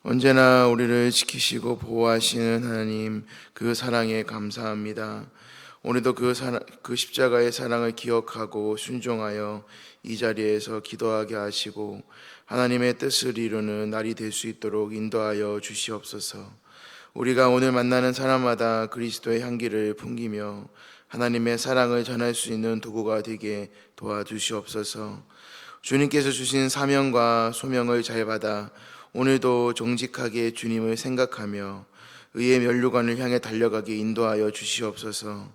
언제나 우리를 지키시고 보호하시는 하나님, 그 사랑에 감사합니다. 오늘도 그 십자가의 사랑을 기억하고 순종하여 이 자리에서 기도하게 하시고 하나님의 뜻을 이루는 날이 될 수 있도록 인도하여 주시옵소서. 우리가 오늘 만나는 사람마다 그리스도의 향기를 풍기며 하나님의 사랑을 전할 수 있는 도구가 되게 도와주시옵소서. 주님께서 주신 사명과 소명을 잘 받아 오늘도 정직하게 주님을 생각하며 의의 면류관을 향해 달려가게 인도하여 주시옵소서.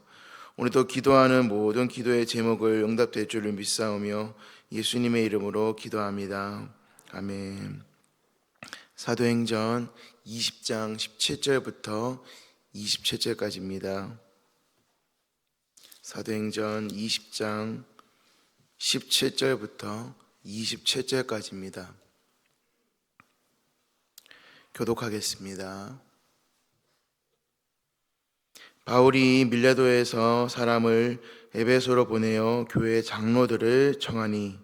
오늘도 기도하는 모든 기도의 제목을 응답될 줄을 믿사오며 예수님의 이름으로 기도합니다. 아멘. 사도행전 20장 17절부터 27절까지입니다. 사도행전 20장 17절부터 27절까지입니다. 교독하겠습니다. 바울이 밀레도에서 사람을 에베소로 보내어 교회 장로들을 청하니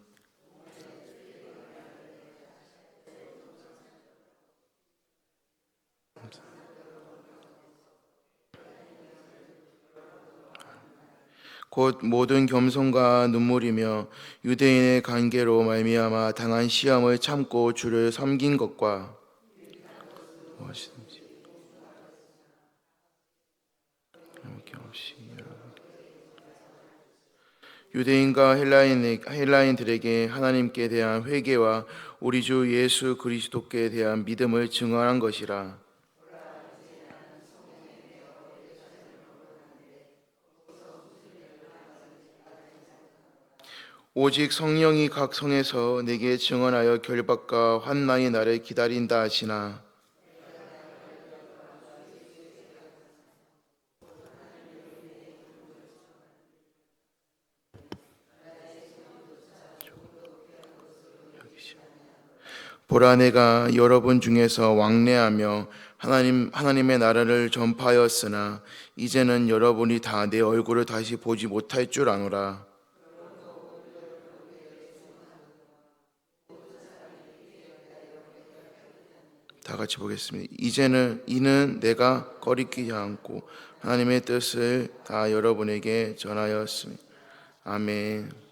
곧 모든 겸손과 눈물이며 유대인의 관계로 말미암아 당한 시험을 참고 주를 섬긴 것과 무엇이든지 유대인과 헬라인들에게 하나님께 대한 회개와 우리 주 예수 그리스도께 대한 믿음을 증언한 것이라. 오직 성령이 각 성에서 내게 증언하여 결박과 환난이 나를 기다린다 하시나 보라, 내가 여러분 중에서 왕래하며 하나님의 나라를 전파하였으나 이제는 여러분이 다 내 얼굴을 다시 보지 못할 줄 아노라. 다 같이 보겠습니다. 이는 내가 거리끼지 않고 하나님의 뜻을 다 여러분에게 전하였습니다. 아멘.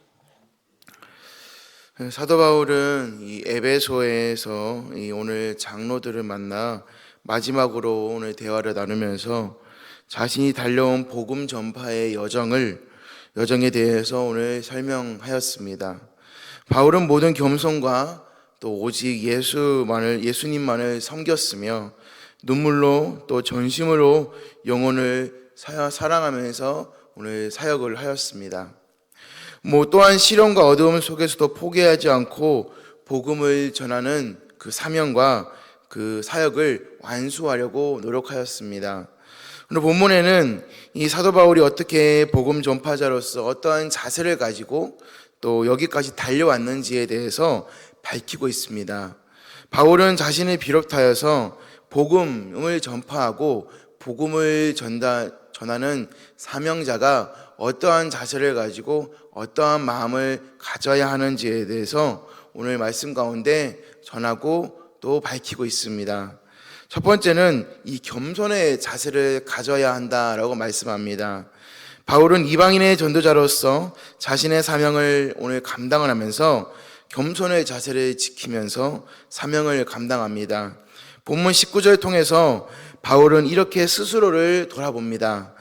사도 바울은 이 에베소에서 오늘 장로들을 만나 마지막으로 오늘 대화를 나누면서 자신이 달려온 복음 전파의 여정에 대해서 오늘 설명하였습니다. 바울은 모든 겸손과 또 오직 예수님만을 섬겼으며 눈물로 또 전심으로 영혼을 사랑하면서 오늘 사역을 하였습니다. 또한 시련과 어려움 속에서도 포기하지 않고 복음을 전하는 그 사명과 그 사역을 완수하려고 노력하였습니다. 오늘 본문에는 이 사도 바울이 어떻게 복음 전파자로서 어떠한 자세를 가지고 또 여기까지 달려왔는지에 대해서 밝히고 있습니다. 바울은 자신을 비롯하여서 복음을 전파하고 복음을 전하는 사명자가 어떠한 자세를 가지고 어떠한 마음을 가져야 하는지에 대해서 오늘 말씀 가운데 전하고 또 밝히고 있습니다. 첫 번째는 이 겸손의 자세를 가져야 한다라고 말씀합니다. 바울은 이방인의 전도자로서 자신의 사명을 오늘 감당을 하면서 겸손의 자세를 지키면서 사명을 감당합니다. 본문 19절 통해서 바울은 이렇게 스스로를 돌아봅니다.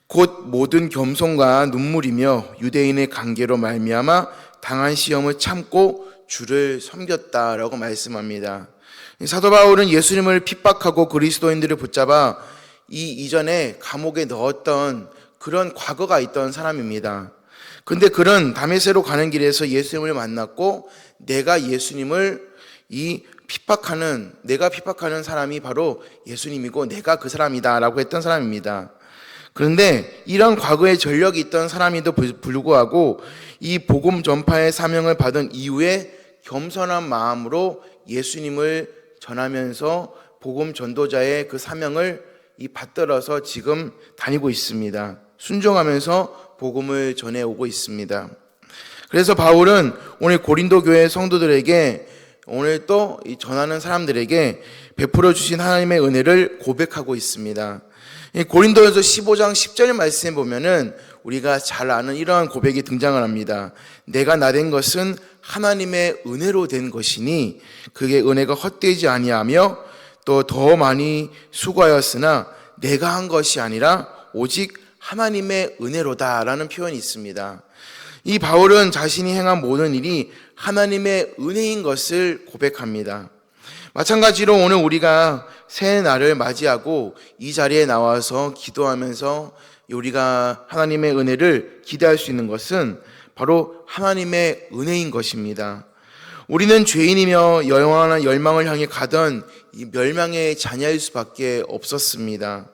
곧 모든 겸손과 눈물이며 유대인의 관계로 말미암아 당한 시험을 참고 주를 섬겼다라고 말씀합니다. 사도 바울은 예수님을 핍박하고 그리스도인들을 붙잡아 이전에 감옥에 넣었던 그런 과거가 있던 사람입니다. 근데 그는 다메섹으로 가는 길에서 예수님을 만났고 내가 핍박하는 사람이 바로 예수님이고 내가 그 사람이다라고 했던 사람입니다. 그런데 이런 과거의 전력이 있던 사람임에도 불구하고 이 복음 전파의 사명을 받은 이후에 겸손한 마음으로 예수님을 전하면서 복음 전도자의 그 사명을 받들어서 지금 다니고 있습니다. 순종하면서 복음을 전해오고 있습니다. 그래서 바울은 오늘 고린도 교회 성도들에게 오늘 또 이 전하는 사람들에게 베풀어 주신 하나님의 은혜를 고백하고 있습니다. 이 고린도전서 15장 10절 말씀에 보면은 우리가 잘 아는 이러한 고백이 등장을 합니다. 내가 나된 것은 하나님의 은혜로 된 것이니 그게 은혜가 헛되지 아니하며 또 더 많이 수고하였으나 내가 한 것이 아니라 오직 하나님의 은혜로다라는 표현이 있습니다. 이 바울은 자신이 행한 모든 일이 하나님의 은혜인 것을 고백합니다. 마찬가지로 오늘 우리가 새 날을 맞이하고 이 자리에 나와서 기도하면서 우리가 하나님의 은혜를 기대할 수 있는 것은 바로 하나님의 은혜인 것입니다. 우리는 죄인이며 영원한 멸망을 향해 가던 이 멸망의 자녀일 수밖에 없었습니다.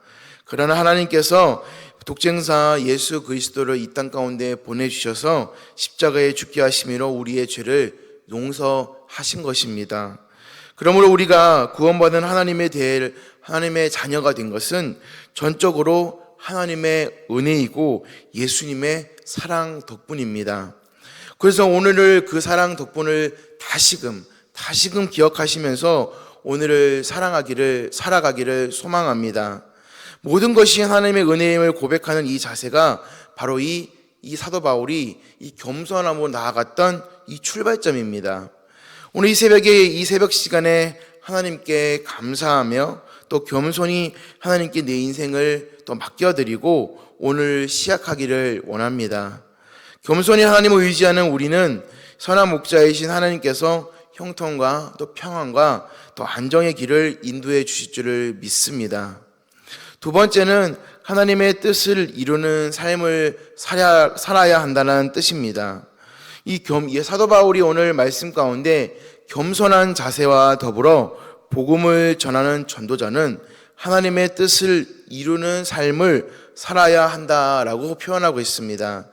그러나 하나님께서 독생자 예수 그리스도를 이 땅 가운데 보내주셔서 십자가에 죽게 하심으로 우리의 죄를 용서하신 것입니다. 그러므로 우리가 구원받은 하나님의 자녀가 된 것은 전적으로 하나님의 은혜이고 예수님의 사랑 덕분입니다. 그래서 오늘을 그 사랑 덕분을 다시금 기억하시면서 오늘을 살아가기를 소망합니다. 모든 것이 하나님의 은혜임을 고백하는 이 자세가 바로 이 사도 바울이 이 겸손함으로 나아갔던 이 출발점입니다. 오늘 이 새벽 시간에 하나님께 감사하며 또 겸손히 하나님께 내 인생을 또 맡겨드리고 오늘 시작하기를 원합니다. 겸손히 하나님을 의지하는 우리는 선한 목자이신 하나님께서 형통과 또 평안과 또 안정의 길을 인도해 주실 줄을 믿습니다. 두 번째는 하나님의 뜻을 이루는 삶을 살아야 한다는 뜻입니다. 이 사도 바울이 오늘 말씀 가운데 겸손한 자세와 더불어 복음을 전하는 전도자는 하나님의 뜻을 이루는 삶을 살아야 한다라고 표현하고 있습니다.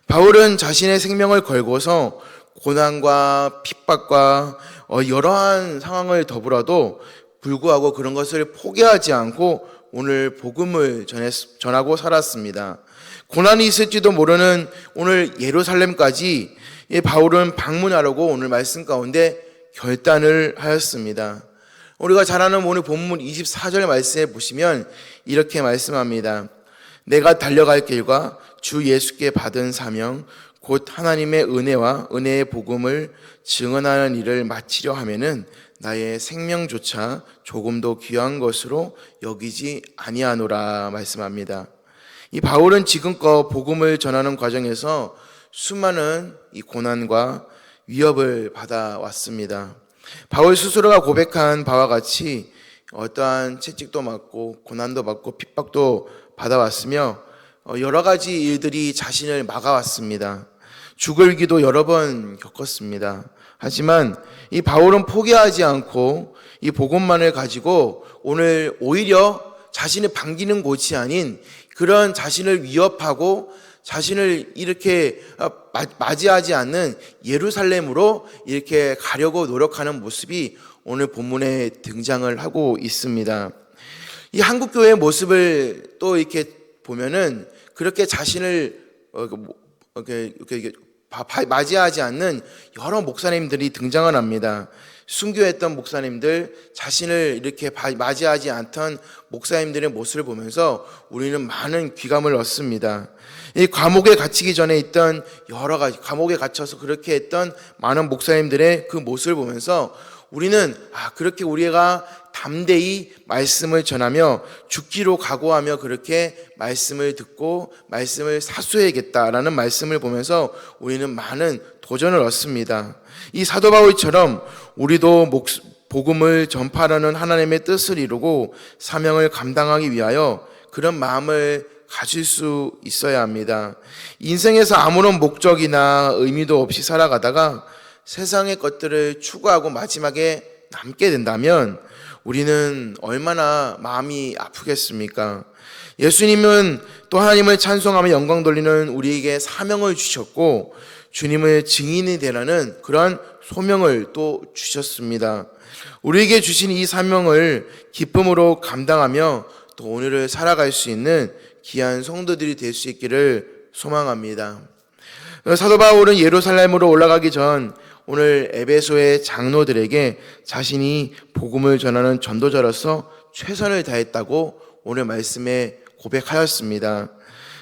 바울은 자신의 생명을 걸고서 고난과 핍박과 여러한 상황을 더불어도 불구하고 그런 것을 포기하지 않고 오늘 복음을 전하고 살았습니다. 고난이 있을지도 모르는 오늘 예루살렘까지 바울은 방문하려고 오늘 말씀 가운데 결단을 하였습니다. 우리가 잘 아는 오늘 본문 24절 말씀에 보시면 이렇게 말씀합니다. 내가 달려갈 길과 주 예수께 받은 사명 곧 하나님의 은혜와 은혜의 복음을 증언하는 일을 마치려 하면은 나의 생명조차 조금도 귀한 것으로 여기지 아니하노라 말씀합니다. 이 바울은 지금껏 복음을 전하는 과정에서 수많은 이 고난과 위협을 받아왔습니다. 바울 스스로가 고백한 바와 같이 어떠한 채찍도 맞고 고난도 받고 핍박도 받아왔으며 여러 가지 일들이 자신을 막아왔습니다. 죽을 기도 여러 번 겪었습니다. 하지만 이 바울은 포기하지 않고 이 복음만을 가지고 오늘 오히려 자신을 반기는 곳이 아닌 그런 자신을 위협하고 자신을 이렇게 맞이하지 않는 예루살렘으로 이렇게 가려고 노력하는 모습이 오늘 본문에 등장을 하고 있습니다. 이 한국교회의 모습을 또 이렇게 보면은 그렇게 자신을 이렇게 맞이하지 않는 여러 목사님들이 등장을 합니다. 순교했던 목사님들, 자신을 이렇게 맞이하지 않던 목사님들의 모습을 보면서 우리는 많은 귀감을 얻습니다. 이 감옥에 갇히기 전에 있던 여러 가지, 감옥에 갇혀서 그렇게 했던 많은 목사님들의 그 모습을 보면서 우리는 그렇게 우리가 담대히 말씀을 전하며 죽기로 각오하며 그렇게 말씀을 듣고 말씀을 사수해야겠다라는 말씀을 보면서 우리는 많은 도전을 얻습니다. 이 사도 바울처럼 우리도 복음을 전파하는 하나님의 뜻을 이루고 사명을 감당하기 위하여 그런 마음을 가질 수 있어야 합니다. 인생에서 아무런 목적이나 의미도 없이 살아가다가 세상의 것들을 추구하고 마지막에 남게 된다면 우리는 얼마나 마음이 아프겠습니까? 예수님은 또 하나님을 찬송하며 영광 돌리는 우리에게 사명을 주셨고 주님의 증인이 되라는 그런 소명을 또 주셨습니다. 우리에게 주신 이 사명을 기쁨으로 감당하며 또 오늘을 살아갈 수 있는 귀한 성도들이 될 수 있기를 소망합니다. 사도 바울은 예루살렘으로 올라가기 전 오늘 에베소의 장로들에게 자신이 복음을 전하는 전도자로서 최선을 다했다고 오늘 말씀에 고백하였습니다.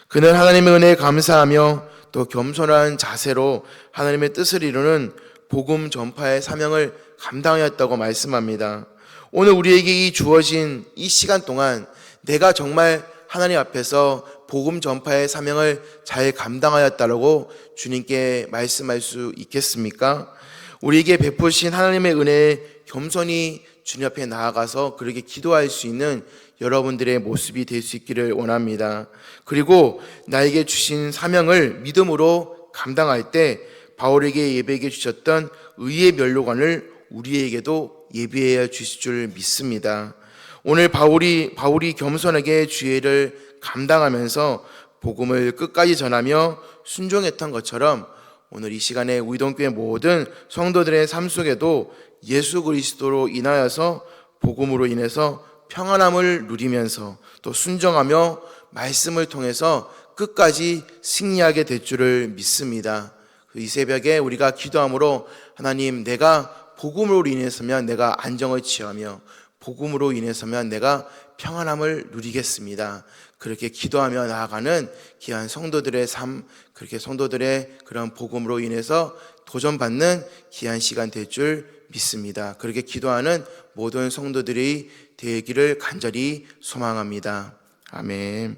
그는 하나님의 은혜에 감사하며 또 겸손한 자세로 하나님의 뜻을 이루는 복음 전파의 사명을 감당하였다고 말씀합니다. 오늘 우리에게 이 주어진 이 시간 동안 내가 정말 하나님 앞에서 복음 전파의 사명을 잘 감당하였다라고 주님께 말씀할 수 있겠습니까? 우리에게 베푸신 하나님의 은혜에 겸손히 주님 앞에 나아가서 그렇게 기도할 수 있는 여러분들의 모습이 될 수 있기를 원합니다. 그리고 나에게 주신 사명을 믿음으로 감당할 때 바울에게 예배해 주셨던 의의 면류관을 우리에게도 예비해 주실 줄 믿습니다. 오늘 바울이 겸손하게 주의를 감당하면서 복음을 끝까지 전하며 순종했던 것처럼 오늘 이 시간에 우이동교회 모든 성도들의 삶 속에도 예수 그리스도로 인하여서 복음으로 인해서 평안함을 누리면서 또 순종하며 말씀을 통해서 끝까지 승리하게 될 줄을 믿습니다. 이 새벽에 우리가 기도함으로 하나님, 내가 복음으로 인해서면 내가 안정을 취하며 복음으로 인해서면 내가 평안함을 누리겠습니다. 그렇게 기도하며 나아가는 귀한 성도들의 삶, 그렇게 성도들의 그런 복음으로 인해서 도전받는 귀한 시간 될 줄 믿습니다. 그렇게 기도하는 모든 성도들이 되기를 간절히 소망합니다. 아멘.